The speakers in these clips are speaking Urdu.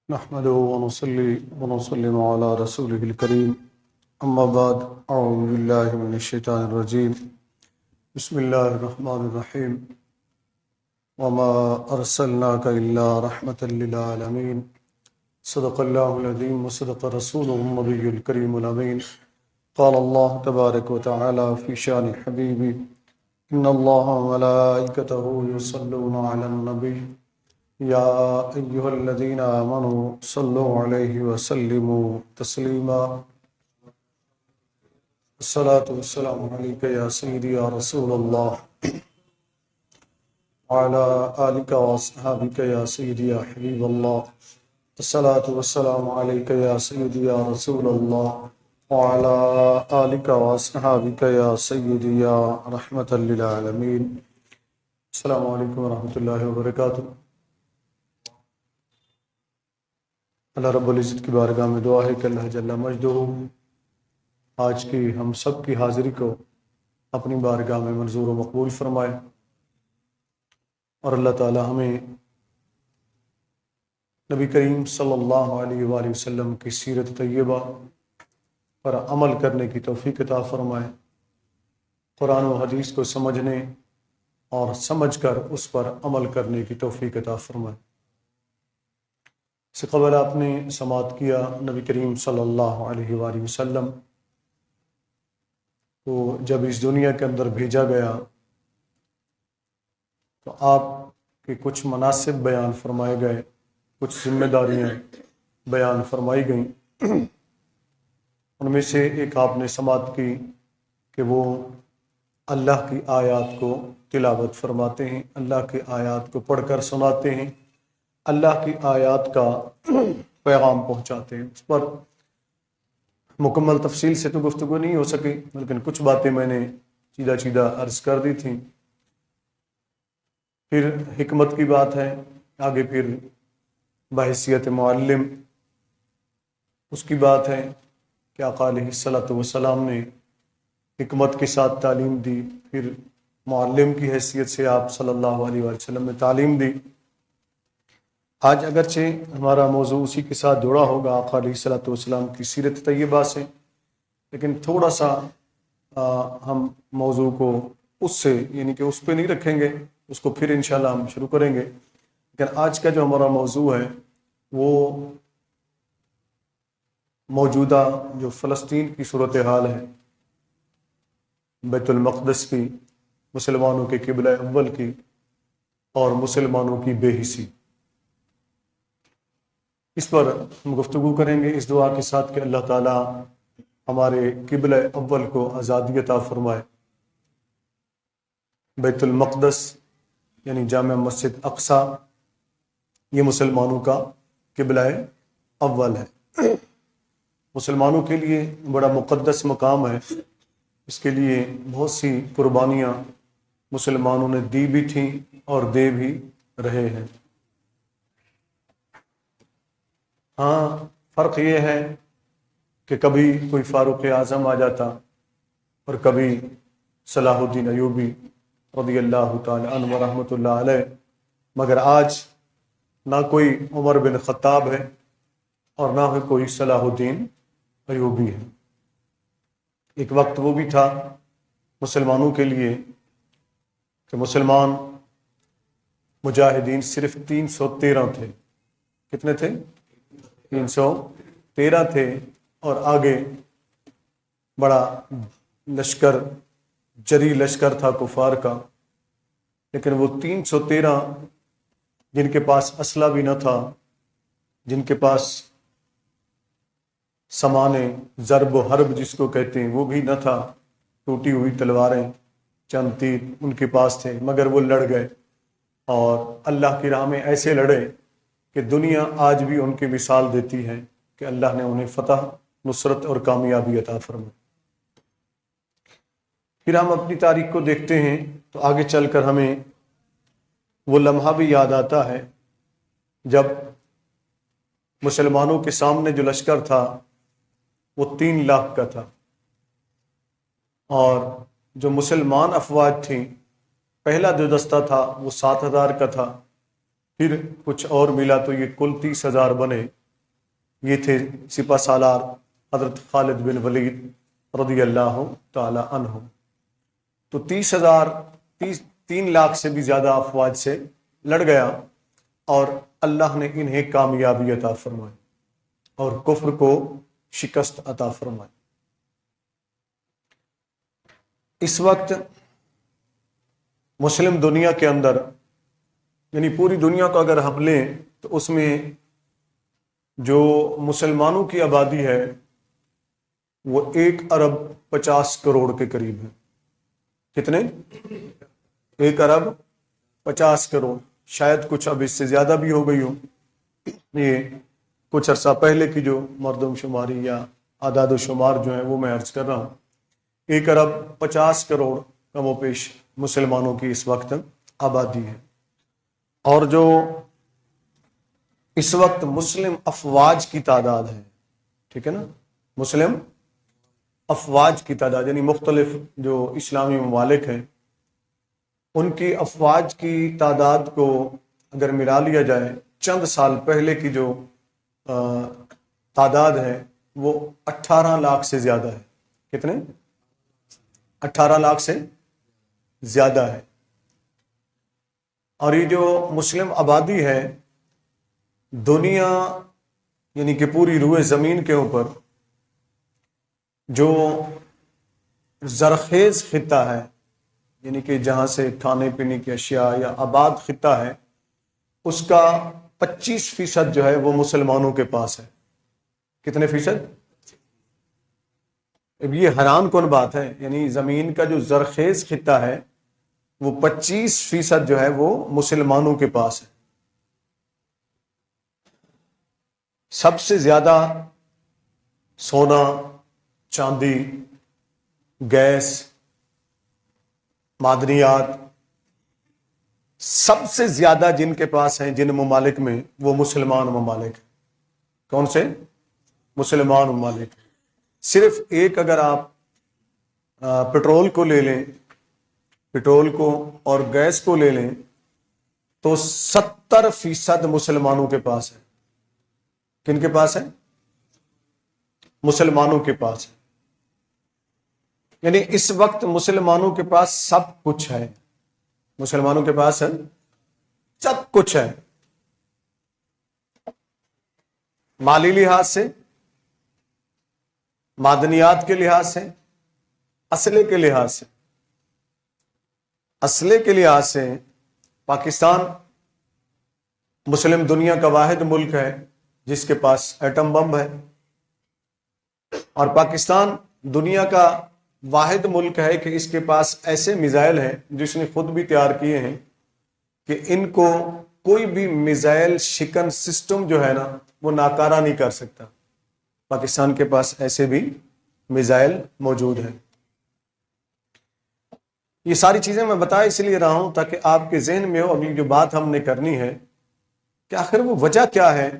نحمده ونصلي ونسلم على رسوله الكريم أما بعد أعوذ بالله من الشيطان الرجيم بسم الله الرحمن الرحيم وما أرسلناك إلا رحمة للعالمين صدق الله العظيم وصدق رسوله النبي الكريم الأمين قال الله تبارك وتعالى في شأن حبيبي إن الله وملائكته يصلون على النبي یا ایہا الذین آمنوا صلوا علیہ وسلموا تسلیما الصلاۃ والسلام علیک یا سیدی یا رسول اللہ وعلی آلک واصحابک یا سیدی یا حبیب اللہ الصلاۃ والسلام علیک یا سیدی یا رسول اللہ وعلی آلک واصحابک یا سیدی یا رحمۃ للعالمین۔ السلام علیکم ورحمۃ اللہ وبرکاتہ۔ اللہ رب العزت کی بارگاہ میں دعا ہے کہ اللہ جل مجدہ آج کی ہم سب کی حاضری کو اپنی بارگاہ میں منظور و مقبول فرمائے، اور اللہ تعالی ہمیں نبی کریم صلی اللہ علیہ وآلہ وسلم کی سیرت طیبہ پر عمل کرنے کی توفیق عطا فرمائے، قرآن و حدیث کو سمجھنے اور سمجھ کر اس پر عمل کرنے کی توفیق عطا فرمائے۔ اس سے قبل آپ نے سماعت کیا نبی کریم صلی اللہ علیہ وآلہ وسلم کو جب اس دنیا کے اندر بھیجا گیا تو آپ کے کچھ مناسب بیان فرمائے گئے، کچھ ذمہ داریاں بیان فرمائی گئیں۔ ان میں سے ایک آپ نے سماعت کی کہ وہ اللہ کی آیات کو تلاوت فرماتے ہیں، اللہ کی آیات کو پڑھ کر سناتے ہیں، اللہ کی آیات کا پیغام پہنچاتے ہیں۔ اس پر مکمل تفصیل سے تو گفتگو نہیں ہو سکی، لیکن کچھ باتیں میں نے چیدہ عرض کر دی تھیں۔ پھر حکمت کی بات ہے، آگے پھر بحیثیت معلم اس کی بات ہے کہ آقا علیہ الصلوۃ والسلام نے حکمت کے ساتھ تعلیم دی، پھر معلم کی حیثیت سے آپ صلی اللہ علیہ وآلہ وسلم نے تعلیم دی۔ آج اگرچہ ہمارا موضوع اسی کے ساتھ جڑا ہوگا، آقا علیہ الصلوۃ والسلام کی سیرت طیبہ سے، لیکن تھوڑا سا ہم موضوع کو اس سے یعنی کہ اس پہ نہیں رکھیں گے، اس کو پھر انشاءاللہ ہم شروع کریں گے۔ لیکن آج کا جو ہمارا موضوع ہے وہ موجودہ جو فلسطین کی صورتحال ہے، بیت المقدس کی، مسلمانوں کے قبلہ اول کی اور مسلمانوں کی بے حسی، اس پر ہم گفتگو کریں گے، اس دعا کے ساتھ کہ اللہ تعالیٰ ہمارے قبلہ اول کو آزادی عطا فرمائے۔ بیت المقدس یعنی جامع مسجد اقصی یہ مسلمانوں کا قبلہ اول ہے، مسلمانوں کے لیے بڑا مقدس مقام ہے، اس کے لیے بہت سی قربانیاں مسلمانوں نے دی بھی تھیں اور دے بھی رہے ہیں۔ ہاں، فرق یہ ہے کہ کبھی کوئی فاروق اعظم آ جاتا اور کبھی صلاح الدین ایوبی رضی اللہ تعالی عنہ ورحمۃ اللہ علیہ، مگر آج نہ کوئی عمر بن خطاب ہے اور نہ کوئی صلاح الدین ایوبی ہے۔ ایک وقت وہ بھی تھا مسلمانوں کے لیے کہ مسلمان مجاہدین صرف 313 تھے۔ کتنے تھے؟ 313 تھے، اور آگے بڑا لشکر، جری لشکر تھا کفار کا، لیکن وہ 313 جن کے پاس اسلحہ بھی نہ تھا، جن کے پاس سامان ضرب و حرب جس کو کہتے ہیں وہ بھی نہ تھا، ٹوٹی ہوئی تلواریں چند تیر ان کے پاس تھے، مگر وہ لڑ گئے اور اللہ کی راہ میں ایسے لڑے کہ دنیا آج بھی ان کی مثال دیتی ہے کہ اللہ نے انہیں فتح، نصرت اور کامیابی عطا فرمائی۔ پھر ہم اپنی تاریخ کو دیکھتے ہیں تو آگے چل کر ہمیں وہ لمحہ بھی یاد آتا ہے جب مسلمانوں کے سامنے جو لشکر تھا وہ 3 لاکھ کا تھا، اور جو مسلمان افواج تھیں، پہلا جو دستہ تھا وہ 7,000 کا تھا، پھر کچھ اور ملا تو یہ کل 30,000 بنے۔ یہ تھے سپہ سالار حضرت خالد بن ولید رضی اللہ تعالی عنہ۔ تو 3 لاکھ سے بھی زیادہ افواج سے لڑ گیا اور اللہ نے انہیں کامیابی عطا فرمائی اور کفر کو شکست عطا فرمائی۔ اس وقت مسلم دنیا کے اندر، یعنی پوری دنیا کو اگر ہم لیں تو اس میں جو مسلمانوں کی آبادی ہے وہ 1,50,50,000,000 کے قریب ہے۔ کتنے؟ 1,50,50,000,000، شاید کچھ اب اس سے زیادہ بھی ہو گئی ہو۔ یہ کچھ عرصہ پہلے کی جو مردم شماری یا اعداد و شمار جو ہیں وہ میں عرض کر رہا ہوں۔ 1,50,50,000,000 کم و بیش مسلمانوں کی اس وقت آبادی ہے۔ اور جو اس وقت مسلم افواج کی تعداد ہے، ٹھیک ہے نا، مسلم افواج کی تعداد یعنی مختلف جو اسلامی ممالک ہیں ان کی افواج کی تعداد کو اگر ملا لیا جائے، چند سال پہلے کی جو تعداد ہے وہ 18 لاکھ سے زیادہ ہے۔ کتنے؟ 18 لاکھ سے زیادہ ہے۔ اور یہ جو مسلم آبادی ہے دنیا یعنی کہ پوری روئے زمین کے اوپر جو زرخیز خطہ ہے، یعنی کہ جہاں سے کھانے پینے کی اشیاء یا آباد خطہ ہے، اس کا 25% جو ہے وہ مسلمانوں کے پاس ہے۔ کتنے فیصد؟ اب یہ حیران کن بات ہے، یعنی زمین کا جو زرخیز خطہ ہے وہ 25% جو ہے وہ مسلمانوں کے پاس ہے۔ سب سے زیادہ سونا، چاندی، گیس، معدنیات سب سے زیادہ جن کے پاس ہیں جن ممالک میں، وہ مسلمان ممالک۔ کون سے؟ مسلمان ممالک۔ صرف ایک اگر آپ پٹرول کو لے لیں، پٹرول کو اور گیس کو لے لیں تو 70% مسلمانوں کے پاس ہے۔ کن کے پاس ہے؟ مسلمانوں کے پاس ہے۔ یعنی اس وقت مسلمانوں کے پاس سب کچھ ہے، مسلمانوں کے پاس ہے سب کچھ ہے، مالی لحاظ سے، معدنیات کے لحاظ سے، اسلحے کے لحاظ سے۔ اسلحے کے لحاظ سے پاکستان مسلم دنیا کا واحد ملک ہے جس کے پاس ایٹم بم ہے، اور پاکستان دنیا کا واحد ملک ہے کہ اس کے پاس ایسے میزائل ہیں جو اس نے خود بھی تیار کیے ہیں کہ ان کو کوئی بھی میزائل شکن سسٹم جو ہے نا وہ ناکارہ نہیں کر سکتا۔ پاکستان کے پاس ایسے بھی میزائل موجود ہیں۔ یہ ساری چیزیں میں بتا اس لیے رہا ہوں تاکہ آپ کے ذہن میں ہو اگلی جو بات ہم نے کرنی ہے کہ آخر وہ وجہ کیا ہے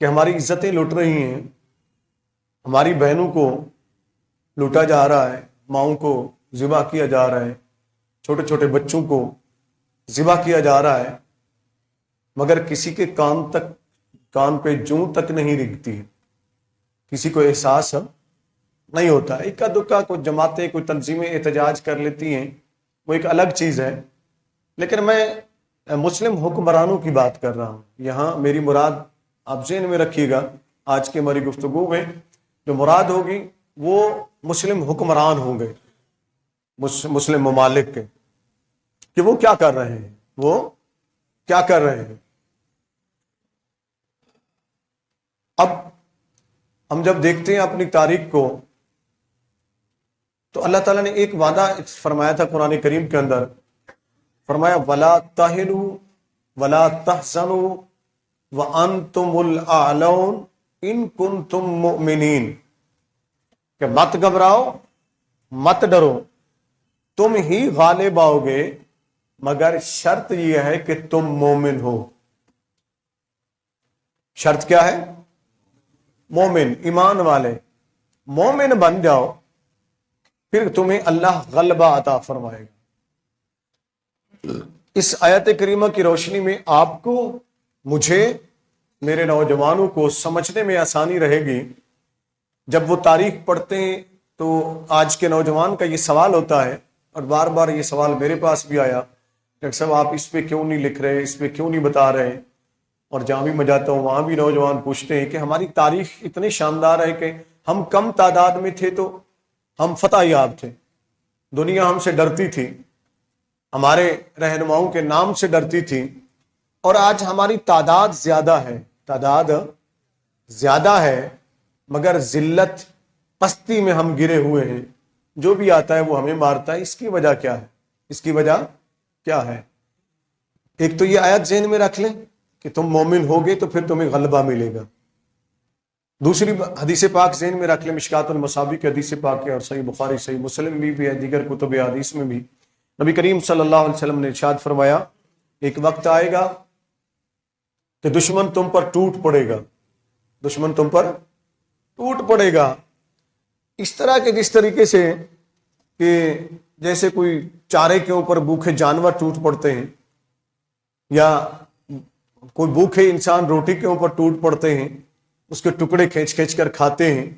کہ ہماری عزتیں لٹ رہی ہیں، ہماری بہنوں کو لوٹا جا رہا ہے، ماؤں کو ذبح کیا جا رہا ہے، چھوٹے چھوٹے بچوں کو ذبح کیا جا رہا ہے، مگر کسی کے کان پہ جوں تک نہیں رگتی ہے، کسی کو احساس نہیں ہوتا۔ اکا دکا کوئی جماعتیں، کوئی تنظیمیں احتجاج کر لیتی ہیں، وہ ایک الگ چیز ہے، لیکن میں مسلم حکمرانوں کی بات کر رہا ہوں۔ یہاں میری مراد آپ ذہن میں رکھیے گا، آج کی ہماری گفتگو میں جو مراد ہوگی وہ مسلم حکمران ہوں گے مسلم ممالک کے، کہ وہ کیا کر رہے ہیں، وہ کیا کر رہے ہیں۔ اب ہم جب دیکھتے ہیں اپنی تاریخ کو تو اللہ تعالیٰ نے ایک وعدہ فرمایا تھا قرآن کریم کے اندر، فرمایا وَلَا تَهِنُوا وَلَا تَحْزَنُوا وَأَنْتُمُ الْأَعْلَوْنَ إِن كُنتُم مُؤْمِنِينَ، کہ مت گھبراؤ، مت ڈرو، تم ہی غالب آؤ گے، مگر شرط یہ ہے کہ تم مومن ہو۔ شرط کیا ہے؟ مومن، ایمان والے، مومن بن جاؤ، پھر تمہیں اللہ غلبہ عطا فرمائے گا۔ اس آیت کریمہ کی روشنی میں آپ کو، مجھے، میرے نوجوانوں کو سمجھنے میں آسانی رہے گی۔ جب وہ تاریخ پڑھتے ہیں تو آج کے نوجوان کا یہ سوال ہوتا ہے، اور بار بار یہ سوال میرے پاس بھی آیا، ڈاکٹر صاحب آپ اس پہ کیوں نہیں لکھ رہے، اس پہ کیوں نہیں بتا رہے؟ اور جہاں بھی میں جاتا ہوں وہاں بھی نوجوان پوچھتے ہیں کہ ہماری تاریخ اتنی شاندار ہے کہ ہم کم تعداد میں تھے تو ہم فتح یاب تھے، دنیا ہم سے ڈرتی تھی، ہمارے رہنماؤں کے نام سے ڈرتی تھی، اور آج ہماری تعداد زیادہ ہے، تعداد زیادہ ہے، مگر ذلت پستی میں ہم گرے ہوئے ہیں، جو بھی آتا ہے وہ ہمیں مارتا ہے۔ اس کی وجہ کیا ہے؟ اس کی وجہ کیا ہے؟ ایک تو یہ آیت ذہن میں رکھ لیں کہ تم مومن ہوگے تو پھر تمہیں غلبہ ملے گا۔ دوسری حدیث پاک ذہن میں رکھ لیں، مشکات المصابیح کی حدیث پاک ہے، اور صحیح بخاری صحیح مسلم بھی ہے، دیگر کتب حدیث میں بھی نبی کریم صلی اللہ علیہ وسلم نے ارشاد فرمایا، ایک وقت آئے گا کہ دشمن تم پر ٹوٹ پڑے گا، دشمن تم پر ٹوٹ پڑے گا، اس طرح کے جس طریقے سے کہ جیسے کوئی چارے کے اوپر بھوکے جانور ٹوٹ پڑتے ہیں، یا کوئی بھوکے انسان روٹی کے اوپر ٹوٹ پڑتے ہیں، اس کے ٹکڑے کھینچ کھینچ کر کھاتے ہیں،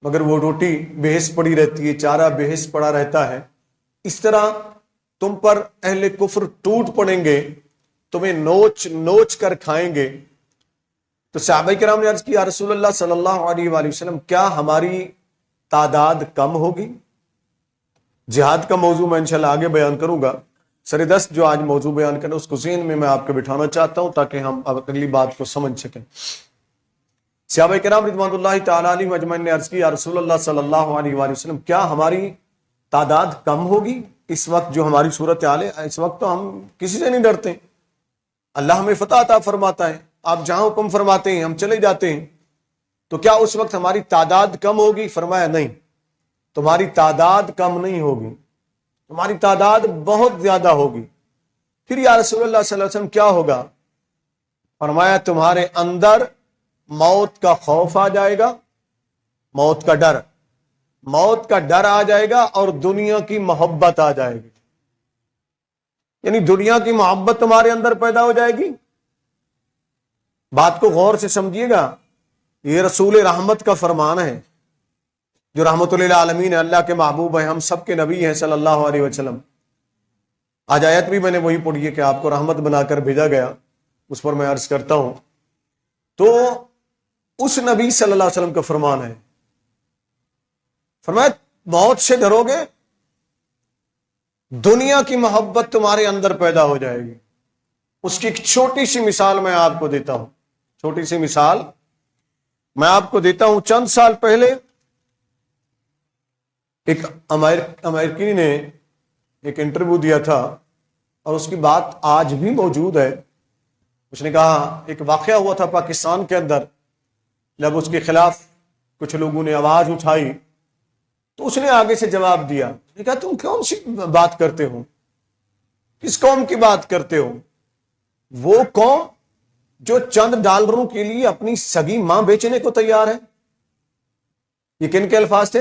مگر وہ روٹی بے حس پڑی رہتی ہے، چارہ بے حس پڑا رہتا ہے، اس طرح تم پر اہل کفر ٹوٹ پڑیں گے، تمہیں نوچ نوچ کر کھائیں گے۔ تو صحابہ کرام نے عرض کی، یا رسول اللہ صلی اللہ علیہ وآلہ وسلم، کیا ہماری تعداد کم ہوگی؟ جہاد کا موضوع میں انشاءاللہ آگے بیان کروں گا، سردست جو آج موضوع بیان کرنا اس کو ذہن میں آپ کو بٹھانا چاہتا ہوں تاکہ ہم اگلی بات کو سمجھ سکیں۔ صحابہ کرام رضوان اللہ تعالیٰ علیہم اجمعین نے عرض کی، یا رسول اللہ صلی اللہ علیہ وآلہ وسلم، کیا ہماری تعداد کم ہوگی؟ اس وقت جو ہماری صورتحال ہے، اس وقت تو ہم کسی سے نہیں ڈرتے، اللہ ہمیں فتح عطا فرماتا ہے، آپ جہاں حکم فرماتے ہیں ہم چلے جاتے ہیں، تو کیا اس وقت ہماری تعداد کم ہوگی؟ فرمایا نہیں، تمہاری تعداد کم نہیں ہوگی، تمہاری تعداد بہت زیادہ ہوگی۔ پھر یا رسول اللہ صلی اللہ علیہ وسلم کیا ہوگا؟ فرمایا تمہارے اندر موت کا خوف آ جائے گا، موت کا ڈر، موت کا ڈر آ جائے گا، اور دنیا کی محبت آ جائے گی، یعنی دنیا کی محبت تمہارے اندر پیدا ہو جائے گی۔ بات کو غور سے سمجھیے گا، یہ رسول رحمت کا فرمان ہے، جو رحمت للعالمین ہے، اللہ کے محبوب ہیں، ہم سب کے نبی ہیں صلی اللہ علیہ وسلم۔ آج آیت بھی میں نے وہی پڑھی ہے کہ آپ کو رحمت بنا کر بھیجا گیا، اس پر میں عرض کرتا ہوں۔ تو اس نبی صلی اللہ علیہ وسلم کا فرمان ہے، فرمایا موت سے ڈرو گے، دنیا کی محبت تمہارے اندر پیدا ہو جائے گی۔ اس کی ایک چھوٹی سی مثال میں آپ کو دیتا ہوں، چھوٹی سی مثال میں آپ کو دیتا ہوں۔ چند سال پہلے ایک امریکی نے ایک انٹرویو دیا تھا، اور اس کی بات آج بھی موجود ہے۔ اس نے کہا، ایک واقعہ ہوا تھا پاکستان کے اندر، جب اس کے خلاف کچھ لوگوں نے آواز اٹھائی تو اس نے آگے سے جواب دیا، نے کہا تم کون سی بات کرتے ہو، کس قوم کی بات کرتے ہو؟ وہ قوم جو چند ڈالروں کے لیے اپنی سگی ماں بیچنے کو تیار ہے۔ یہ کن کے الفاظ تھے؟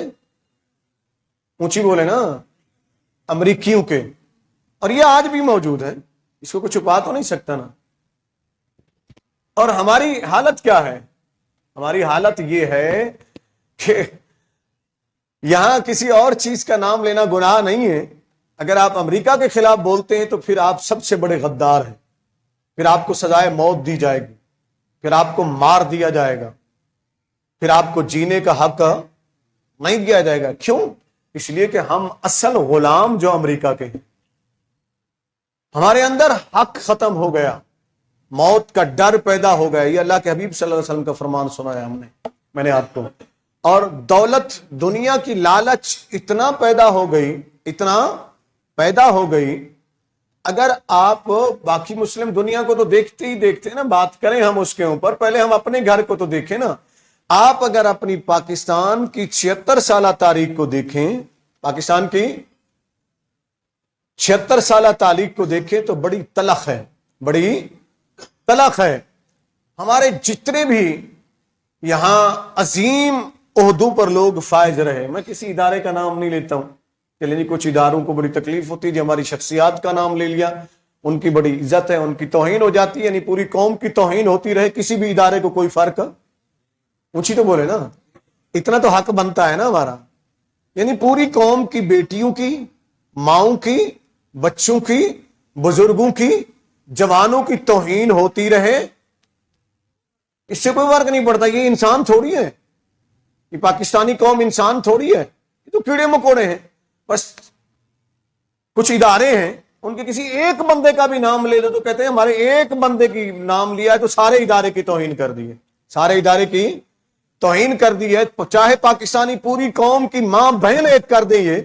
اونچی بولے نا، امریکیوں کے۔ اور یہ آج بھی موجود ہے، اس کو کوئی چھپا تو نہیں سکتا نا۔ اور ہماری حالت کیا ہے؟ ہماری حالت یہ ہے کہ یہاں کسی اور چیز کا نام لینا گناہ نہیں ہے۔ اگر آپ امریکہ کے خلاف بولتے ہیں تو پھر آپ سب سے بڑے غدار ہیں، پھر آپ کو سزائے موت دی جائے گی، پھر آپ کو مار دیا جائے گا، پھر آپ کو جینے کا حق نہیں دیا جائے گا۔ کیوں؟ اس لیے کہ ہم اصل غلام جو امریکہ کے ہیں، ہمارے اندر حق ختم ہو گیا، موت کا ڈر پیدا ہو گیا۔ یہ اللہ کے حبیب صلی اللہ علیہ وسلم کا فرمان سنایا میں نے آپ کو۔ اور دولت، دنیا کی لالچ اتنا پیدا ہو گئی، اتنا پیدا ہو گئی۔ اگر آپ باقی مسلم دنیا کو تو دیکھتے ہی دیکھتے ہیں نا، بات کریں ہم اس کے اوپر، پہلے ہم اپنے گھر کو تو دیکھیں نا۔ آپ اگر اپنی پاکستان کی 76 سالہ تاریخ کو دیکھیں، پاکستان کی 76 سالہ تاریخ کو دیکھیں تو بڑی تلخ ہے، بڑی تلخ ہے۔ ہمارے جتنے بھی یہاں عظیم عہدوں پر لوگ فائز رہے، میں کسی ادارے کا نام نہیں لیتا ہوں، چلیں جی کچھ اداروں کو بڑی تکلیف ہوتی ہے، جو ہماری شخصیات کا نام لے لیا، ان کی بڑی عزت ہے، ان کی توہین ہو جاتی ہے، یعنی پوری قوم کی توہین ہوتی رہے، کسی بھی ادارے کو کوئی فرق، اونچی تو بولے نا، اتنا تو حق بنتا ہے نا ہمارا، یعنی پوری قوم کی بیٹیوں کی، ماؤں کی، بچوں کی، بزرگوں کی، جوانوں کی توہین ہوتی رہے، اس سے کوئی فرق نہیں پڑتا۔ یہ انسان تھوڑی ہے، یہ پاکستانی قوم انسان تھوڑی ہے، یہ تو کیڑے مکوڑے ہیں، بس کچھ ادارے ہیں، ان کے کسی ایک بندے کا بھی نام لے دو تو کہتے ہیں ہمارے ایک بندے کی نام لیا ہے تو سارے ادارے کی توہین کر دی ہے، سارے ادارے کی توہین کر دی ہے۔ چاہے پاکستانی پوری قوم کی ماں بہن ایک کر دے یہ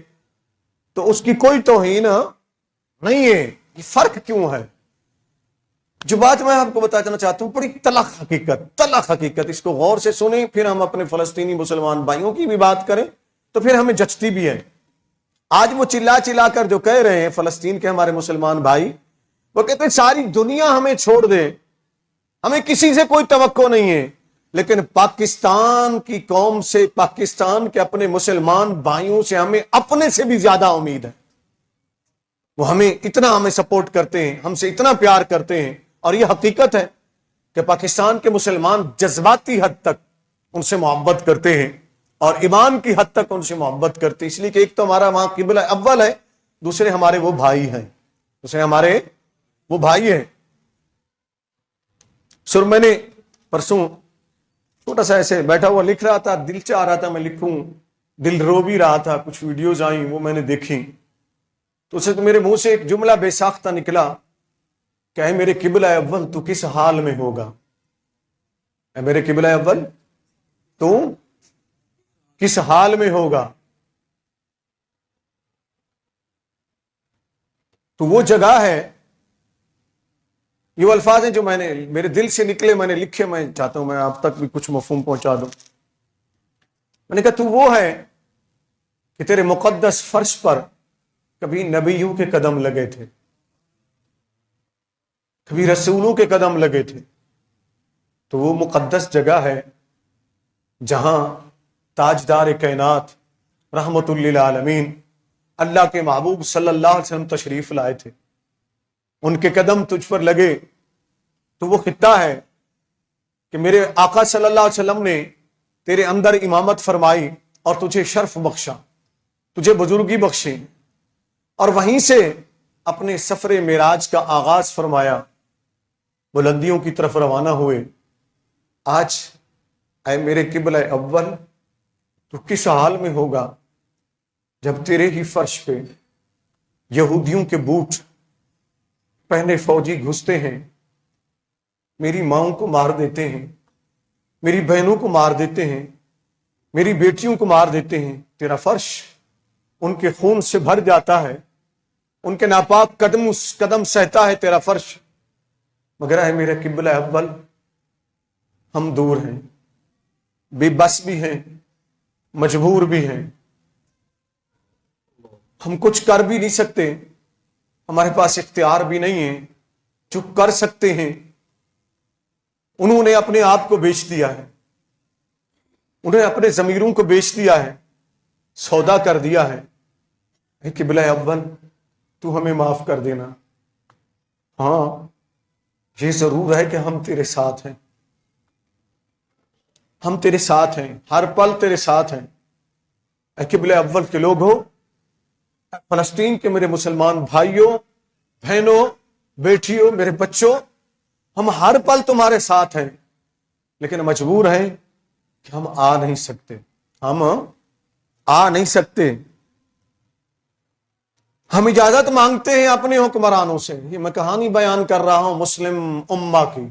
تو اس کی کوئی توہین نہیں ہے۔ یہ فرق کیوں ہے؟ جو بات میں آپ کو بتانا چاہتا ہوں، بڑی تلخ حقیقت، اس کو غور سے سنیں، پھر ہم اپنے فلسطینی مسلمان بھائیوں کی بھی بات کریں تو پھر ہمیں جچتی بھی ہے۔ آج وہ چلا کر جو کہہ رہے ہیں فلسطین کے ہمارے مسلمان بھائی، وہ کہتے ہیں ساری دنیا ہمیں چھوڑ دے، ہمیں کسی سے کوئی توقع نہیں ہے، لیکن پاکستان کی قوم سے، پاکستان کے اپنے مسلمان بھائیوں سے ہمیں اپنے سے بھی زیادہ امید ہے۔ وہ ہمیں سپورٹ کرتے ہیں، ہم سے اتنا پیار کرتے ہیں، اور یہ حقیقت ہے کہ پاکستان کے مسلمان جذباتی حد تک ان سے محبت کرتے ہیں اور ایمان کی حد تک ان سے محبت کرتے ہیں، اس لیے کہ ایک تو ہمارا وہاں قبلہ اول ہے، دوسرے ہمارے وہ بھائی ہیں، سر میں نے پرسوں چھوٹا سا ایسے بیٹھا ہوا لکھ رہا تھا، دل چاہ رہا تھا میں لکھوں، دل رو بھی رہا تھا، کچھ ویڈیوز آئیں وہ میں نے دیکھی تو اسے تو میرے منہ سے ایک جملہ بے ساختہ نکلا کہ اے میرے قبلہ اول تو کس حال میں ہوگا، اے میرے قبلہ اول تو کس حال میں ہوگا۔ تو وہ جگہ ہے، یہ وہ الفاظ ہیں جو میں نے میرے دل سے نکلے، میں نے لکھے، میں چاہتا ہوں میں آپ تک بھی کچھ مفہوم پہنچا دوں۔ میں نے کہا تو وہ ہے کہ تیرے مقدس فرش پر کبھی نبیوں کے قدم لگے تھے، کبھی رسولوں کے قدم لگے تھے، تو وہ مقدس جگہ ہے جہاں تاجدار کائنات رحمت للعالمین اللہ کے محبوب صلی اللہ علیہ وسلم تشریف لائے تھے، ان کے قدم تجھ پر لگے تو وہ خطہ ہے کہ میرے آقا صلی اللہ علیہ وسلم نے تیرے اندر امامت فرمائی اور تجھے شرف بخشا، تجھے بزرگی بخشی، اور وہیں سے اپنے سفر معراج کا آغاز فرمایا، بلندیوں کی طرف روانہ ہوئے۔ آج اے میرے قبلہ اول تو کس حال میں ہوگا جب تیرے ہی فرش پہ یہودیوں کے بوٹ پہنے فوجی گھستے ہیں، میری ماؤں کو مار دیتے ہیں، میری بہنوں کو مار دیتے ہیں، میری بیٹیوں کو مار دیتے ہیں، تیرا فرش ان کے خون سے بھر جاتا ہے، ان کے ناپاک قدم سہتا ہے تیرا فرش، مگر ہے میرا قبلہ اول ہم دور ہیں، بے بس بھی ہیں، مجبور بھی ہیں، ہم کچھ کر بھی نہیں سکتے، ہمارے پاس اختیار بھی نہیں ہے، جو کر سکتے ہیں انہوں نے اپنے آپ کو بیچ دیا ہے، انہیں اپنے ضمیروں کو بیچ دیا ہے، سودا کر دیا ہے۔ اے قبلہ اول تو ہمیں معاف کر دینا، ہاں یہ ضرور ہے کہ ہم تیرے ساتھ ہیں، ہم تیرے ساتھ ہیں، ہر پل تیرے ساتھ ہیں۔ اے قبلہ اول کے لوگ ہو، فلسطین کے میرے مسلمان بھائیوں، بہنوں، بیٹیوں، میرے بچوں، ہم ہر پل تمہارے ساتھ ہیں، لیکن مجبور ہیں کہ ہم آ نہیں سکتے، ہم آ نہیں سکتے، ہم اجازت مانگتے ہیں اپنے حکمرانوں سے۔ یہ میں کہانی بیان کر رہا ہوں مسلم امہ کی،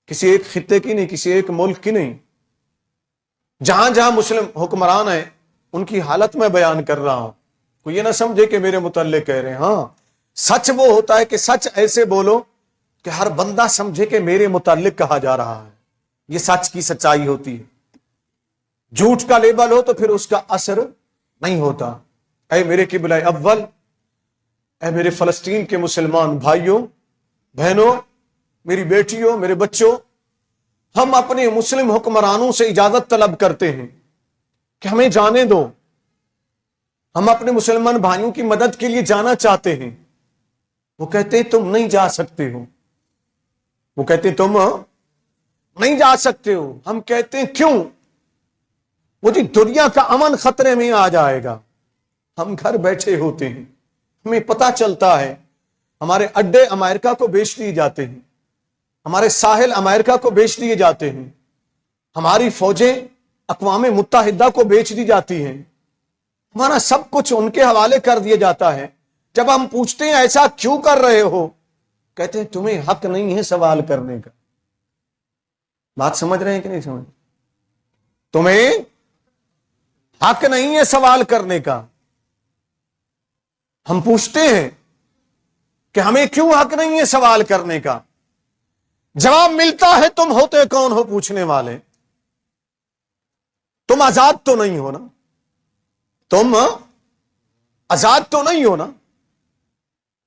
کسی ایک خطے کی نہیں، کسی ایک ملک کی نہیں، جہاں جہاں مسلم حکمران ہیں ان کی حالت میں بیان کر رہا ہوں۔ کوئی یہ نہ سمجھے کہ میرے متعلق کہہ رہے ہیں، ہاں سچ وہ ہوتا ہے کہ سچ ایسے بولو کہ ہر بندہ سمجھے کہ میرے متعلق کہا جا رہا ہے، یہ سچ کی سچائی ہوتی ہے۔ جھوٹ کا لیبل ہو تو پھر اس کا اثر نہیں ہوتا۔ اے میرے قبلہ اول، اے میرے فلسطین کے مسلمان بھائیوں، بہنوں، میری بیٹیوں، میرے بچوں، ہم اپنے مسلم حکمرانوں سے اجازت طلب کرتے ہیں کہ ہمیں جانے دو، ہم اپنے مسلمان بھائیوں کی مدد کے لیے جانا چاہتے ہیں، وہ کہتے ہیں تم نہیں جا سکتے ہو، وہ کہتے ہیں تم نہیں جا سکتے ہو۔ ہم کہتے ہیں کیوں؟ وہ جی دنیا کا امن خطرے میں آ جائے گا۔ ہم گھر بیٹھے ہوتے ہیں، ہمیں پتا چلتا ہے ہمارے اڈے امریکہ کو بیچ دیے جاتے ہیں، ہمارے ساحل امریکہ کو بیچ دیے جاتے ہیں، ہماری فوجیں اقوام متحدہ کو بیچ دی جاتی ہیں، ہمارا سب کچھ ان کے حوالے کر دیا جاتا ہے۔ جب ہم پوچھتے ہیں ایسا کیوں کر رہے ہو، کہتے ہیں تمہیں حق نہیں ہے سوال کرنے کا۔ بات سمجھ رہے ہیں کہ نہیں سمجھ؟ تمہیں حق نہیں ہے سوال کرنے کا۔ ہم پوچھتے ہیں کہ ہمیں کیوں حق نہیں ہے سوال کرنے کا؟ جواب ملتا ہے تم ہوتے کون ہو پوچھنے والے؟ تم آزاد تو نہیں ہو نا، تم آزاد تو نہیں ہو نا،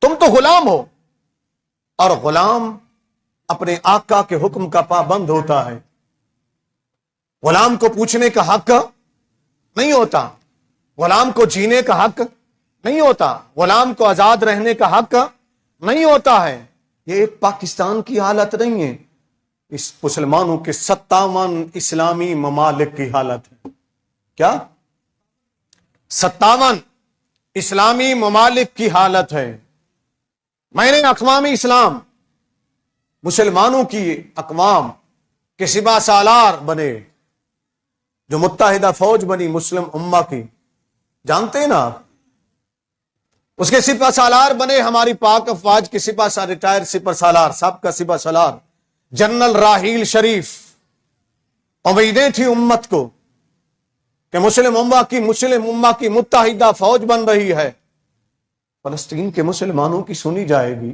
تم تو غلام ہو، اور غلام اپنے آقا کے حکم کا پابند ہوتا ہے۔ غلام کو پوچھنے کا حق نہیں ہوتا، غلام کو جینے کا حق نہیں ہوتا، غلام کو آزاد رہنے کا حق نہیں ہوتا ہے۔ یہ ایک پاکستان کی حالت نہیں ہے، اس مسلمانوں کے 57 اسلامی ممالک کی حالت ہے۔ کیا؟ 57 اسلامی ممالک کی حالت ہے۔ میں نے اقوام اسلام، مسلمانوں کی اقوام کے سپہ سالار بنے، جو متحدہ فوج بنی مسلم امہ کی، جانتے ہیں نا آپ، اس کے سپہ سالار بنے ہماری پاک افواج کے ریٹائر سپہ سالار، سابقہ سپہ سالار جنرل راحیل شریف۔ امیدیں تھی امت کو کہ مسلم امہ کی متحدہ فوج بن رہی ہے، فلسطین کے مسلمانوں کی سنی جائے گی،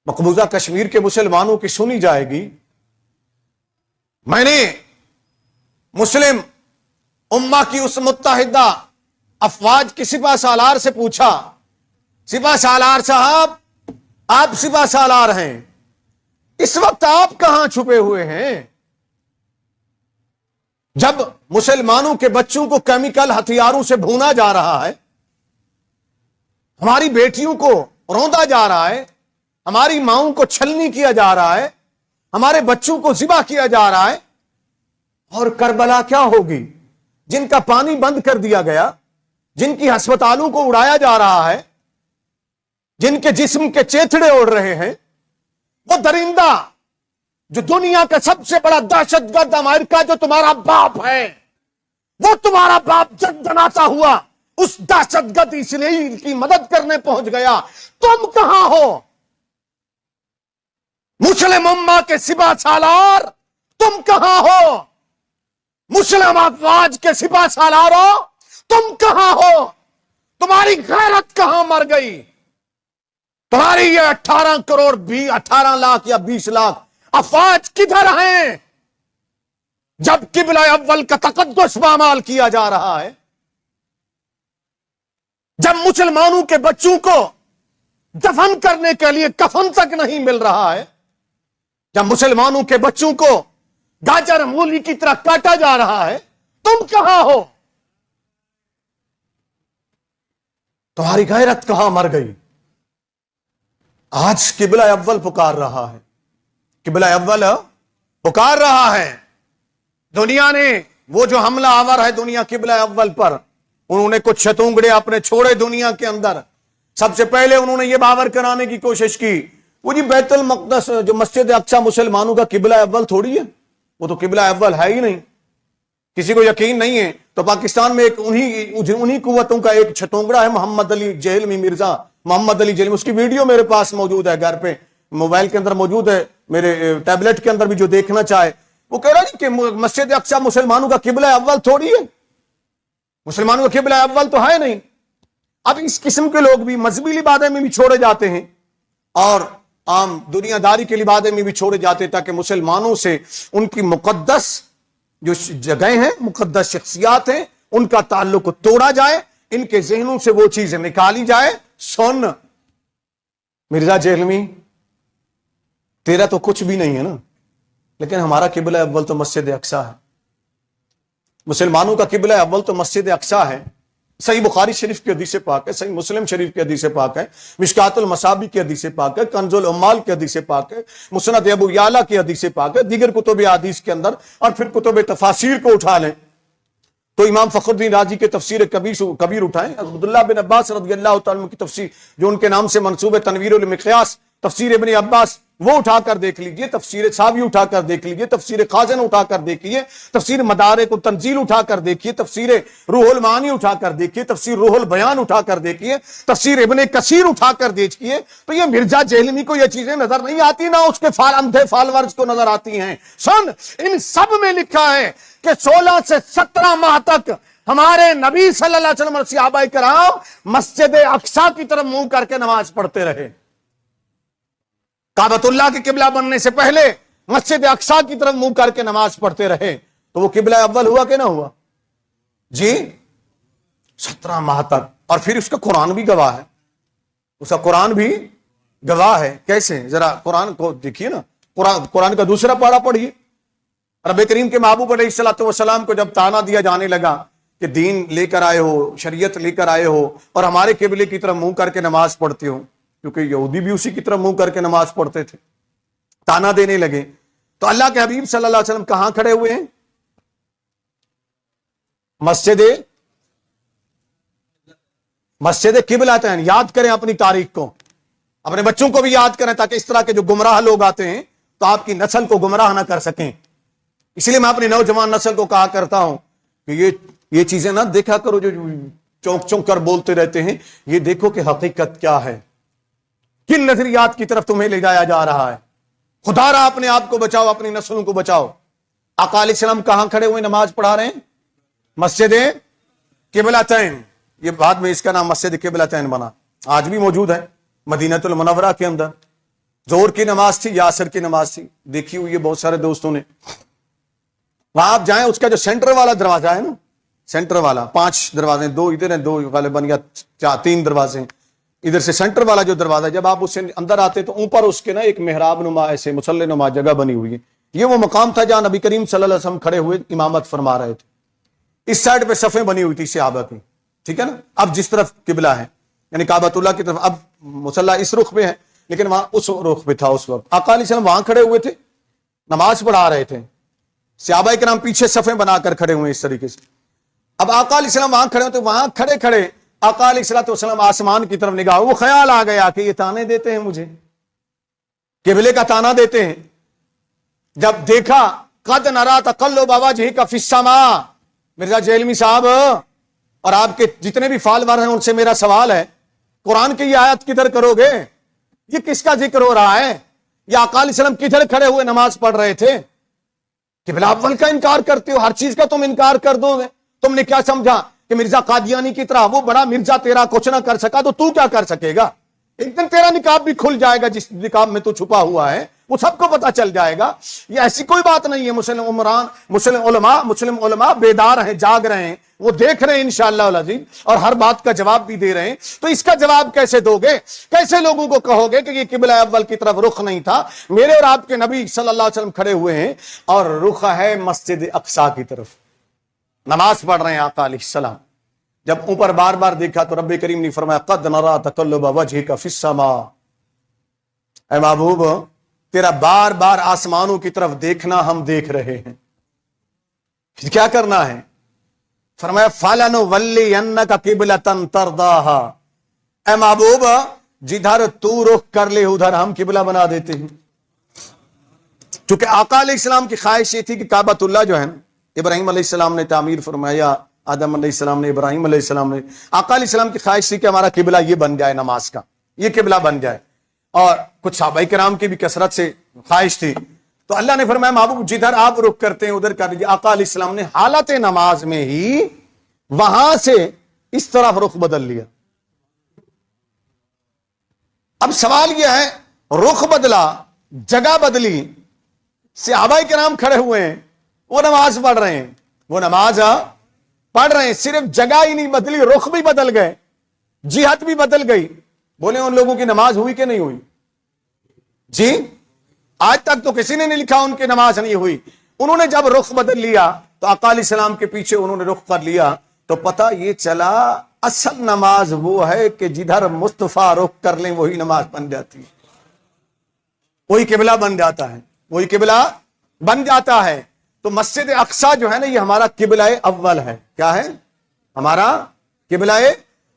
مقبوضہ کشمیر کے مسلمانوں کی سنی جائے گی۔ میں نے مسلم امہ کی اس متحدہ افواج کی سپہ سالار سے پوچھا، سپہ سالار صاحب آپ سپہ سالار ہیں، اس وقت آپ کہاں چھپے ہوئے ہیں؟ جب مسلمانوں کے بچوں کو کیمیکل ہتھیاروں سے بھونا جا رہا ہے، ہماری بیٹیوں کو روندا جا رہا ہے، ہماری ماؤں کو چھلنی کیا جا رہا ہے، ہمارے بچوں کو ذبح کیا جا رہا ہے، اور کربلا کیا ہوگی جن کا پانی بند کر دیا گیا، جن کی ہسپتالوں کو اڑایا جا رہا ہے، جن کے جسم کے چیتھڑے اڑ رہے ہیں، وہ درندہ جو دنیا کا سب سے بڑا دہشت گرد امریکہ جو تمہارا باپ ہے، وہ تمہارا باپ جن جناتا ہوا اس دہشت گرد اسرائیل کی مدد کرنے پہنچ گیا، تم کہاں ہو؟ مسلم امہ کے سپہ سالار تم کہاں ہو؟ مسلم افواج کے سپہ سالاروں تم کہاں ہو؟ تمہاری غیرت کہاں مر گئی؟ تمہاری یہ 18 لاکھ یا 20 لاکھ افواج کدھر ہیں جب قبلہ اول کا تقدس پامال کیا جا رہا ہے، جب مسلمانوں کے بچوں کو دفن کرنے کے لیے کفن تک نہیں مل رہا ہے، جب مسلمانوں کے بچوں کو گاجر مولی کی طرح کاٹا جا رہا ہے، تم کہاں ہو؟ تمہاری غیرت کہاں مر گئی؟ آج قبلہ اول پکار رہا ہے، قبلہ اول پکار رہا ہے۔ دنیا نے وہ جو حملہ آور ہے دنیا قبلہ اول پر، انہوں نے کچھ شتونگڑے اپنے چھوڑے دنیا کے اندر۔ سب سے پہلے انہوں نے یہ باور کرانے کی کوشش کی، وہ جی بیت المقدس جو مسجد اقصی مسلمانوں کا قبلہ اول تھوڑی ہے، وہ تو قبلہ اول ہے ہی نہیں۔ کسی کو یقین نہیں ہے تو پاکستان میں ایک انہی قوتوں کا ایک چھتونگڑا ہے، محمد علی جہلمی، مرزا محمد علی جہلمی، اس کی ویڈیو میرے پاس موجود ہے، گھر پہ موبائل کے اندر موجود ہے، میرے ٹیبلٹ کے اندر بھی، جو دیکھنا چاہے۔ وہ کہہ رہا جی کہ مسجد اقصی مسلمانوں کا قبلہ اول تھوڑی ہے، مسلمانوں کا قبلہ اول تو ہے نہیں۔ اب اس قسم کے لوگ بھی مذہبی لبادے میں بھی چھوڑے جاتے ہیں اور عام دنیا داری کے لبادے میں بھی چھوڑے جاتے، تاکہ مسلمانوں سے ان کی مقدس جو جگہیں ہیں، مقدس شخصیات ہیں، ان کا تعلق توڑا جائے، ان کے ذہنوں سے وہ چیزیں نکالی جائے۔ سن مرزا جہلمی، تیرا تو کچھ بھی نہیں ہے نا، لیکن ہمارا قبلہ اول تو مسجد اقصی ہے، مسلمانوں کا قبلہ اول تو مسجد اقصی ہے۔ صحیح بخاری شریف کی حدیث پاک ہے، صحیح مسلم شریف کی حدیث پاک ہے، مشکات المصابیح کی حدیث پاک ہے، کنز العمال کی حدیث پاک ہے، مسند ابو یعلا کی حدیث پاک ہے، دیگر کتب احادیث کے اندر، اور پھر کتب تفاسیر کو اٹھا لیں تو امام فخر الدین رازی کے تفسیر کبیر اٹھائیں، عبداللہ بن عباس رضی اللہ تعالیٰ عنہ کی تفسیر جو ان کے نام سے منسوب ہے، تنویر المقیاس، تفسیر ابن عباس، وہ اٹھا کر دیکھ لیجئے، تفسیر ساوی اٹھا کر دیکھ لیجئے، تفسیر خازن اٹھا کر دیکھیے، تفسیر مدارک التنزیل اٹھا کر دیکھیے، تفسیر روح المعانی اٹھا کر دیکھیے، تفسیر روح البیان اٹھا کر دیکھیے، تفسیر ابن کثیر اٹھا کر دیکھیے، تو یہ مرزا جہلمی کو یہ چیزیں نظر نہیں آتی، نہ اس کے اندھے فالورز کو نظر آتی ہیں۔ ان سب میں لکھا ہے کہ 16 سے 17 ماہ تک ہمارے نبی صلی اللہ علیہ وسلم اور صحابہ کرام مسجد اقصی کی طرف منہ کر کے نماز پڑھتے رہے۔ کعبۃ اللہ کے قبلہ بننے سے پہلے مسجد اقصی کی طرف منہ کر کے نماز پڑھتے رہے، تو وہ قبلہ اول ہوا کہ نہ ہوا؟ جی 17 ماہ تک۔ اور پھر اس کا قرآن بھی گواہ ہے، اس کا قرآن بھی گواہ ہے۔ کیسے؟ ذرا قرآن کو دیکھیے نا، قرآن کا دوسرا پارہ پڑھیے۔ رب کریم کے محبوب علیہ الصلوۃ والسلام کو جب تانا دیا جانے لگا کہ دین لے کر آئے ہو، شریعت لے کر آئے ہو، اور ہمارے قبلے کی طرف منہ کر کے نماز پڑھتے ہو، کیونکہ یہودی بھی اسی کی طرف منہ کر کے نماز پڑھتے تھے، تانا دینے لگے، تو اللہ کے حبیب صلی اللہ علیہ وسلم کہاں کھڑے ہوئے ہیں؟ مسجد قبلتین۔ یاد کریں اپنی تاریخ کو، اپنے بچوں کو بھی یاد کریں، تاکہ اس طرح کے جو گمراہ لوگ آتے ہیں تو آپ کی نسل کو گمراہ نہ کر سکیں۔ اس لیے میں اپنی نوجوان نسل کو کہا کرتا ہوں کہ یہ چیزیں نہ دیکھا کرو جو چونک چونک کر بولتے رہتے ہیں، یہ دیکھو کہ حقیقت کیا ہے، کن نظریات کی طرف تمہیں لے جایا جا رہا ہے۔ خدا را اپنے آپ کو بچاؤ، اپنی نسلوں کو بچاؤ۔ آقا علیہ السلام کہاں کھڑے ہوئے نماز پڑھا رہے ہیں؟ مسجد قبلتین۔ یہ بعد میں اس کا نام مسجد قبلتین بنا، آج بھی موجود ہے مدینہ المنورہ کے اندر۔ ظہر کی نماز تھی یا عصر کی نماز تھی، دیکھی ہوئی ہے بہت سارے دوستوں نے۔ وہاں آپ جائیں، اس کا جو سینٹر والا دروازہ ہے نا، سینٹر والا، 5 دروازے، 2 ادھر ہیں، 2 غالباً یا 3 دروازے ہیں، ادھر سے سینٹر والا جو دروازہ ہے، جب آپ اس سے اندر آتے تو اوپر اس کے نا ایک محراب نما ایسے مصلی نما جگہ بنی ہوئی ہے۔ یہ وہ مقام تھا جہاں نبی کریم صلی اللہ علیہ وسلم کھڑے ہوئے امامت فرما رہے تھے۔ اس سائڈ پہ صفیں بنی ہوئی تھی صحابہ کی، ٹھیک ہے نا۔ اب جس طرف قبلہ ہے یعنی کعبۃ اللہ کی طرف، اب مصلی اس رخ پہ ہے، لیکن وہاں اس رخ پہ تھا اس وقت۔ آقا علیہ السلام وہاں کھڑے ہوئے تھے، نماز پڑھا رہے تھے، صحابہ کرام پیچھے صفیں بنا کر کھڑے ہوئے اس طریقے سے۔ اب آقا علیہ السلام وہاں کھڑے ہوتے، وہاں کھڑے کھڑے آقا علیہ الصلوۃ والسلام آسمان کی طرف نگاہ، وہ خیال آ گیا کہ یہ تانے دیتے ہیں مجھے، قبلے کا تانا دیتے ہیں۔ جب دیکھا قد نرا تقلب وجہک فی السماء، مرزا جہلمی صاحب اور آپ کے جتنے بھی فالوور ہیں ان سے میرا سوال ہے، قرآن کی یہ آیت کدھر کرو گے؟ یہ کس کا ذکر ہو رہا ہے؟ یہ آقا علیہ السلام کدھر کھڑے ہوئے نماز پڑھ رہے تھے؟ قبلہ اول کا انکار کرتے ہو، ہر چیز کا تم انکار کر دو گے۔ تم نے کیا سمجھا کہ مرزا قادیانی کی طرح وہ بڑا مرزا تیرا کچھ نہ کر سکا تو کیا کر سکے گا؟ ایک دن تیرا نقاب بھی کھل جائے گا، جس نقاب میں تو چھپا ہوا ہے وہ سب کو پتا چل جائے گا۔ یہ ایسی کوئی بات نہیں ہے۔ مسلم علماء بیدار ہیں، جاگ رہے ہیں، وہ دیکھ رہے ہیں انشاءاللہ العزیز، اور ہر بات کا جواب بھی دے رہے ہیں۔ تو اس کا جواب کیسے دو گے؟ کیسے لوگوں کو کہو گے کہ یہ قبلہ اول کی طرف رخ نہیں تھا؟ میرے اور آپ کے نبی صلی اللہ علیہ وسلم کھڑے ہوئے ہیں اور رخ ہے مسجد اقصی کی طرف، نماز پڑھ رہے ہیں آقا علیہ السلام۔ جب اوپر بار بار دیکھا تو رب کریم نے فرمایا قد نرا تقلب وجہک فی السماء، اے محبوب تیرا بار بار آسمانوں کی طرف دیکھنا ہم دیکھ رہے ہیں۔ پھر کیا کرنا ہے؟ فرمایا فَلَنُوَلِّيَنَّكَ قِبْلَةً تَرْضَاهَا، اے محبوب جدھر تو رخ کر لے ادھر ہم قبلہ بنا دیتے ہیں۔ چونکہ آقا علیہ السلام کی خواہش یہ تھی کہ کعبۃ اللہ جو ہے ابراہیم علیہ السلام نے تعمیر فرمایا، آدم علیہ السلام نے، ابراہیم علیہ السلام نے، آقا علیہ السلام کی خواہش تھی کہ ہمارا قبلہ یہ بن جائے، نماز کا یہ قبلہ بن جائے، اور کچھ صحابہ کرام کی بھی کثرت سے خواہش تھی۔ تو اللہ نے فرمایا محبوب جدھر آپ رخ کرتے ہیں ادھر کر دیجیے۔ آقا علیہ السلام نے حالت نماز میں ہی وہاں سے اس طرف رخ بدل لیا۔ اب سوال یہ ہے، رخ بدلا، جگہ بدلی، صحابہ کرام کھڑے ہوئے ہیں، وہ نماز پڑھ رہے ہیں، وہ نماز پڑھ رہے ہیں، صرف جگہ ہی نہیں بدلی، رخ بھی بدل گئے، جہت بھی بدل گئی۔ بولے ان لوگوں کی نماز ہوئی کہ نہیں ہوئی؟ جی آج تک تو کسی نے نہیں لکھا ان کی نماز نہیں ہوئی۔ انہوں نے جب رخ بدل لیا تو آقا علیہ السلام کے پیچھے انہوں نے رخ کر لیا تو پتہ یہ چلا اصل نماز وہ ہے کہ جدھر مصطفیٰ رخ کر لیں وہی نماز بن جاتی ہے، وہی قبلہ بن جاتا ہے، وہی قبلہ بن جاتا ہے۔ تو مسجد اقصی جو ہے نا، یہ ہمارا قبلہ اول ہے۔ کیا ہے؟ ہمارا قبلہ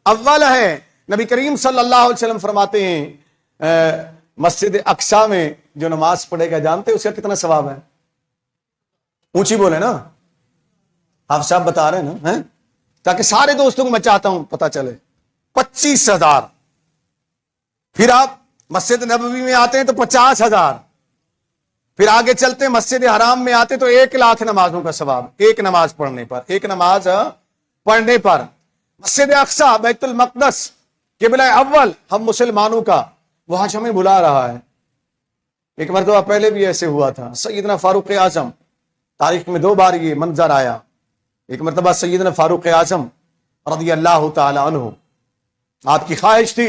اول ہے۔ نبی کریم صلی اللہ علیہ وسلم فرماتے ہیں مسجد اقصی میں جو نماز پڑھے گا، جانتے اس کا کتنا ثواب ہے؟ اونچی بولے نا، آپ صاحب بتا رہے ہیں نا، تاکہ سارے دوستوں کو میں چاہتا ہوں پتا چلے۔ 25,000۔ پھر آپ مسجد نبوی میں آتے ہیں تو 50,000۔ پھر آگے چلتے ہیں مسجد حرام میں آتے تو 1,00,000 نمازوں کا ثواب، ایک نماز پڑھنے پر، ایک نماز پڑھنے پر۔ مسجد اقصی، بیت المقدس، قبلہ اول ہم مسلمانوں کا، وہ آج ہمیں بلا رہا ہے۔ ایک مرتبہ پہلے بھی ایسے ہوا تھا، سیدنا فاروق اعظم، تاریخ میں 2 بار یہ منظر آیا۔ ایک مرتبہ سیدنا فاروق اعظم رضی اللہ تعالی عنہ، آپ کی خواہش تھی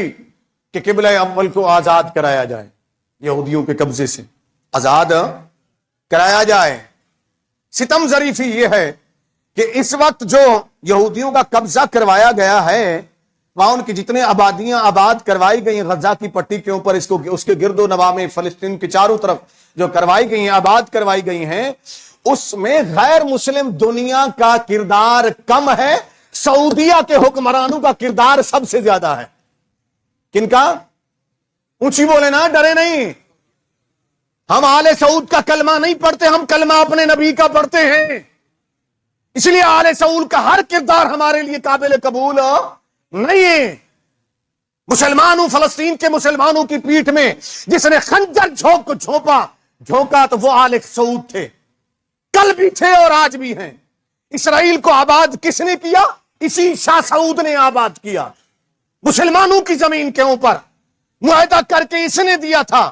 کہ قبلہ اول کو آزاد کرایا جائے، یہودیوں کے قبضے سے آزاد کرایا جائے۔ ستم ظریفی یہ ہے کہ اس وقت جو یہودیوں کا قبضہ کروایا گیا ہے، وہاں ان کی جتنے آبادیاں آباد کروائی گئی ہیں غزہ کی پٹی کے اوپر، اس کے گرد و نواح میں، فلسطین کے چاروں طرف جو کروائی گئی ہیں، آباد کروائی گئی ہیں، اس میں غیر مسلم دنیا کا کردار کم ہے، سعودیہ کے حکمرانوں کا کردار سب سے زیادہ ہے۔ کن کا؟ اونچی بولے نا، ڈرے نہیں۔ ہم آل سعود کا کلمہ نہیں پڑھتے، ہم کلمہ اپنے نبی کا پڑھتے ہیں، اس لیے آل سعود کا ہر کردار ہمارے لیے قابل قبول نہیں ہے۔ مسلمانوں، فلسطین کے مسلمانوں کی پیٹھ میں جس نے خنجر جھونکا تو وہ آل سعود تھے، کل بھی تھے اور آج بھی ہیں۔ اسرائیل کو آباد کس نے کیا؟ اسی شاہ سعود نے آباد کیا، مسلمانوں کی زمین کے اوپر معاہدہ کر کے اس نے دیا تھا۔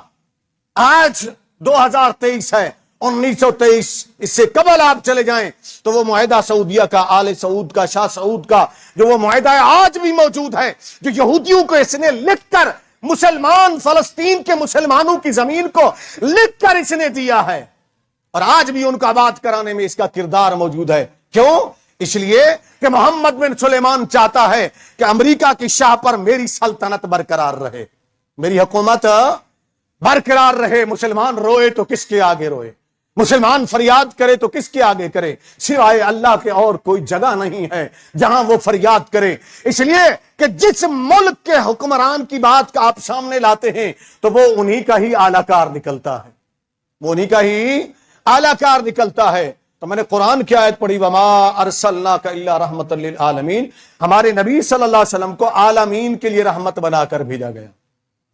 آج 2023 ہے، 1923، اس سے قبل آپ چلے جائیں تو وہ معاہدہ سعودیہ کا، آل سعود کا، شاہ سعود کا جو وہ معاہدہ ہے آج بھی موجود ہے، جو یہودیوں کو اس نے لکھ کر مسلمان فلسطین کے مسلمانوں کی زمین کو لکھ کر اس نے دیا ہے، اور آج بھی ان کو آباد کرانے میں اس کا کردار موجود ہے۔ کیوں؟ اس لیے کہ محمد بن سلیمان چاہتا ہے کہ امریکہ کی شاہ پر میری سلطنت برقرار رہے، میری حکومت برقرار رہے۔ مسلمان روئے تو کس کے آگے روئے، مسلمان فریاد کرے تو کس کے آگے کرے، سوائے اللہ کے اور کوئی جگہ نہیں ہے جہاں وہ فریاد کرے۔ اس لیے کہ جس ملک کے حکمران کی بات کا آپ سامنے لاتے ہیں تو وہ انہی کا ہی اعلی کار نکلتا ہے، وہ انہی کا ہی اعلی کار نکلتا ہے۔ تو میں نے قرآن کی آیت پڑھی، وما ارسلناک الا رحمۃ للعالمین، ہمارے نبی صلی اللہ علیہ وسلم کو عالمین کے لیے رحمت بنا کر بھیجا گیا۔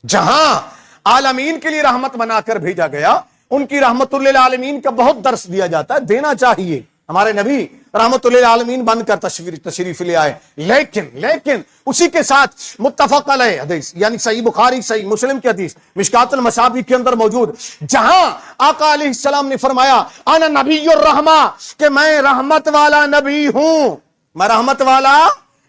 جہاں عالمین کے لیے رحمت بنا کر بھیجا گیا، ان کی رحمت للعالمین کا بہت درس دیا جاتا ہے، دینا چاہیے۔ ہمارے نبی رحمت للعالمین بن کر تشریف لے آئے، لیکن اسی کے ساتھ متفق علیہ حدیث، یعنی صحیح بخاری، صحیح مسلم کی حدیث، مشکات المصابیح کے اندر موجود، جہاں آقا علیہ السلام نے فرمایا انا نبی الرحمہ، کہ میں رحمت والا نبی ہوں، میں رحمت والا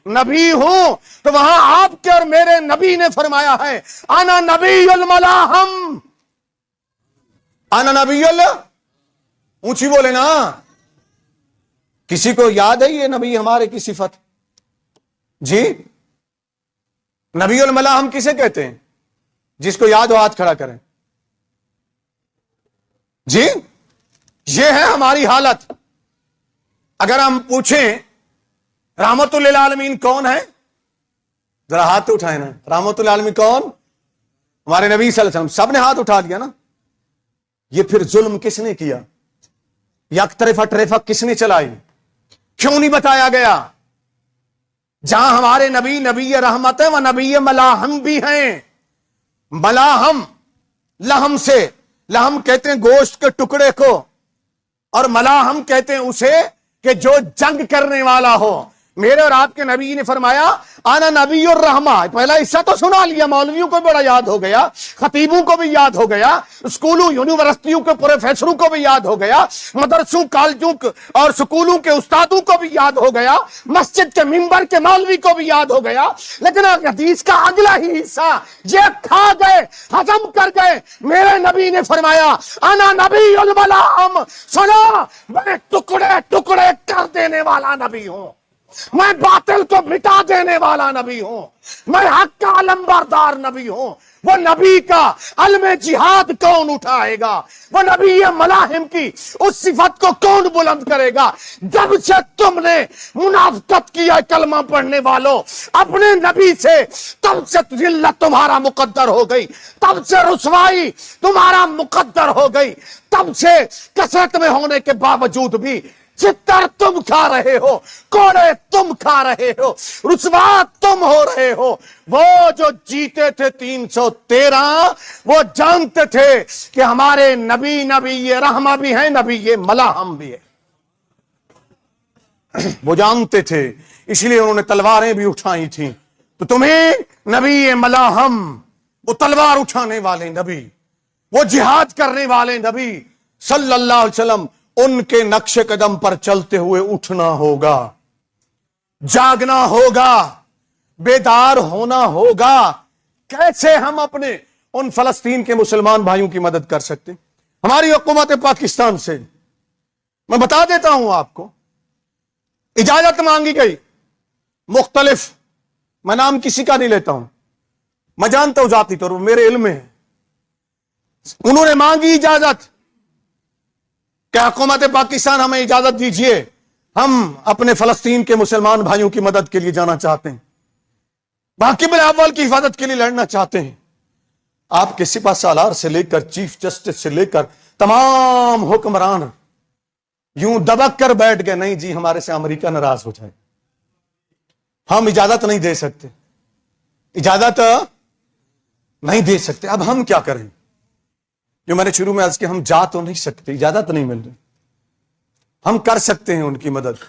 نبی ہوں، تو وہاں آپ کے اور میرے نبی نے فرمایا ہے انا نبی الملاحم، انا نبی اونچی بولے نا۔ کسی کو یاد ہے یہ نبی ہمارے کی صفت؟ جی، نبی الملاحم کسے کہتے ہیں؟ جس کو یاد ہو ہاتھ کھڑا کریں۔ جی، یہ ہے ہماری حالت۔ اگر ہم پوچھیں رحمت للعالمین کون ہے، ذرا ہاتھ اٹھائیں نا، رحمت للعالمین کون؟ ہمارے نبی صلی اللہ علیہ وسلم۔ سب نے ہاتھ اٹھا دیا نا۔ یہ پھر ظلم کس نے کیا، یک طرفہ ٹریفہ کس نے چلائی؟ کیوں نہیں بتایا گیا؟ جہاں ہمارے نبی نبی رحمت ہے، وہ نبی ملاحم بھی ہیں۔ ملاحم، لحم سے، لحم کہتے ہیں گوشت کے ٹکڑے کو، اور ملاحم کہتے ہیں اسے کہ جو جنگ کرنے والا ہو۔ میرے اور آپ کے نبی نے فرمایا انا نبی الرحمہ۔ پہلا حصہ تو سنا لیا، مولویوں کو بڑا یاد ہو گیا، خطیبوں کو بھی یاد ہو گیا، اسکولوں یونیورسٹیوں کے پروفیسروں کو بھی یاد ہو گیا، مدرسوں کالجوں اور سکولوں کے استادوں کو بھی یاد ہو گیا، مسجد کے ممبر کے مولوی کو بھی یاد ہو گیا، لیکن حدیث کا اگلا ہی حصہ یہ کھا گئے، ہضم کر گئے۔ میرے نبی نے فرمایا انا نبی الملاحم، سنا، میں ٹکڑے ٹکڑے کر دینے والا نبی ہوں۔ میں باطل کو مٹا دینے والا نبی ہوں، میں حق کا علمبردار نبی ہوں۔ وہ نبی کا علم جہاد کون اٹھائے گا؟ وہ نبی ملاحم کی اس صفت کو کون بلند کرے گا؟ جب سے تم نے منافقت کیا کلمہ پڑھنے والوں اپنے نبی سے، تب سے ذلت تمہارا مقدر ہو گئی، تب سے رسوائی تمہارا مقدر ہو گئی، تب سے کثرت میں ہونے کے باوجود بھی چتر تم کھا رہے ہو، کوڑے تم کھا رہے ہو، رسوا تم ہو رہے ہو۔ وہ جو جیتے تھے 313 وہ جانتے تھے کہ ہمارے نبی یہ رحمہ بھی ہیں، نبی یہ ملاحم بھی ہے، وہ جانتے تھے، اس لیے انہوں نے تلواریں بھی اٹھائی تھیں۔ تو تمہیں نبی ملاحم، وہ تلوار اٹھانے والے نبی، وہ جہاد کرنے والے نبی صلی اللہ علیہ وسلم، ان کے نقش قدم پر چلتے ہوئے اٹھنا ہوگا، جاگنا ہوگا، بیدار ہونا ہوگا۔ کیسے ہم اپنے ان فلسطین کے مسلمان بھائیوں کی مدد کر سکتے؟ ہماری حکومت پاکستان سے میں بتا دیتا ہوں آپ کو، اجازت مانگی گئی مختلف، میں نام کسی کا نہیں لیتا ہوں، میں جانتا ہوں ذاتی طور پر، میرے علم میں ہے، انہوں نے مانگی اجازت کہ حکومت پاکستان ہمیں اجازت دیجئے، ہم اپنے فلسطین کے مسلمان بھائیوں کی مدد کے لیے جانا چاہتے ہیں، باقی الاول کی حفاظت کے لیے لڑنا چاہتے ہیں۔ آپ کے سپہ سالار سے لے کر چیف جسٹس سے لے کر تمام حکمران یوں دبک کر بیٹھ گئے، نہیں جی ہمارے سے امریکہ ناراض ہو جائے، ہم اجازت نہیں دے سکتے، اجازت نہیں دے سکتے۔ اب ہم کیا کریں؟ جو میں نے شروع میں عرض کیا، ہم جا تو نہیں سکتے، اجازت نہیں مل رہی، ہم کر سکتے ہیں ان کی مدد،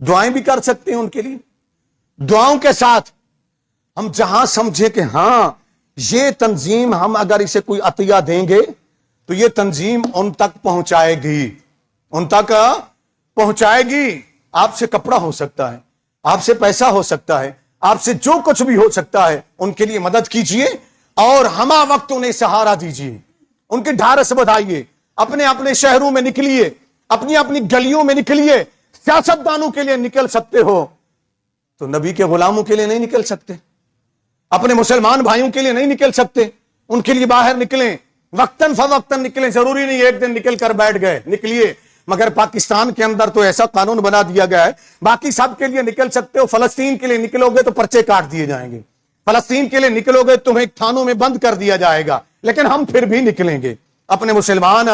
دعائیں بھی کر سکتے ہیں ان کے لیے، دعاؤں کے ساتھ ہم جہاں سمجھے کہ ہاں یہ تنظیم، ہم اگر اسے کوئی عطیہ دیں گے تو یہ تنظیم ان تک پہنچائے گی، ان تک پہنچائے گی۔ آپ سے کپڑا ہو سکتا ہے، آپ سے پیسہ ہو سکتا ہے، آپ سے جو کچھ بھی ہو سکتا ہے، ان کے لیے مدد کیجئے اور ہمہ وقت انہیں سہارا دیجئے، ان کی ڈھارس بڑھائیے، اپنے اپنے شہروں میں نکلیے، اپنی اپنی گلیوں میں نکلیے۔ سیاستدانوں کے لیے نکل سکتے ہو تو نبی کے غلاموں کے لیے نہیں نکل سکتے؟ اپنے مسلمان بھائیوں کے لیے نہیں نکل سکتے؟ ان کے لیے باہر نکلیں، وقتاً فوقتاً نکلیں، ضروری نہیں ایک دن نکل کر بیٹھ گئے، نکلیے۔ مگر پاکستان کے اندر تو ایسا قانون بنا دیا گیا ہے، باقی سب کے لیے نکل سکتے ہو، فلسطین کے لیے نکلو گے تو پرچے کاٹ دیے جائیں گے، فلسطین کے لیے نکلو گے تمہیں تھانوں میں بند کر دیا جائے گا، لیکن ہم پھر بھی نکلیں گے اپنے مسلمان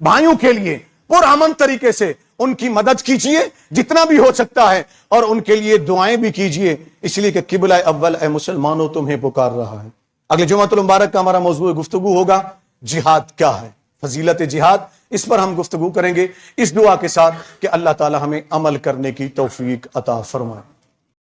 بھائیوں کے لیے پرامن طریقے سے۔ ان کی مدد کیجئے جتنا بھی ہو سکتا ہے، اور ان کے لیے دعائیں بھی کیجئے، اس لیے کہ قبلہ اول اے مسلمانوں تمہیں پکار رہا ہے۔ اگلے جمعۃ المبارک کا ہمارا موضوع گفتگو ہوگا جہاد کیا ہے، فضیلت جہاد، اس پر ہم گفتگو کریں گے، اس دعا کے ساتھ کہ اللہ تعالی ہمیں عمل کرنے کی توفیق عطا فرمائے۔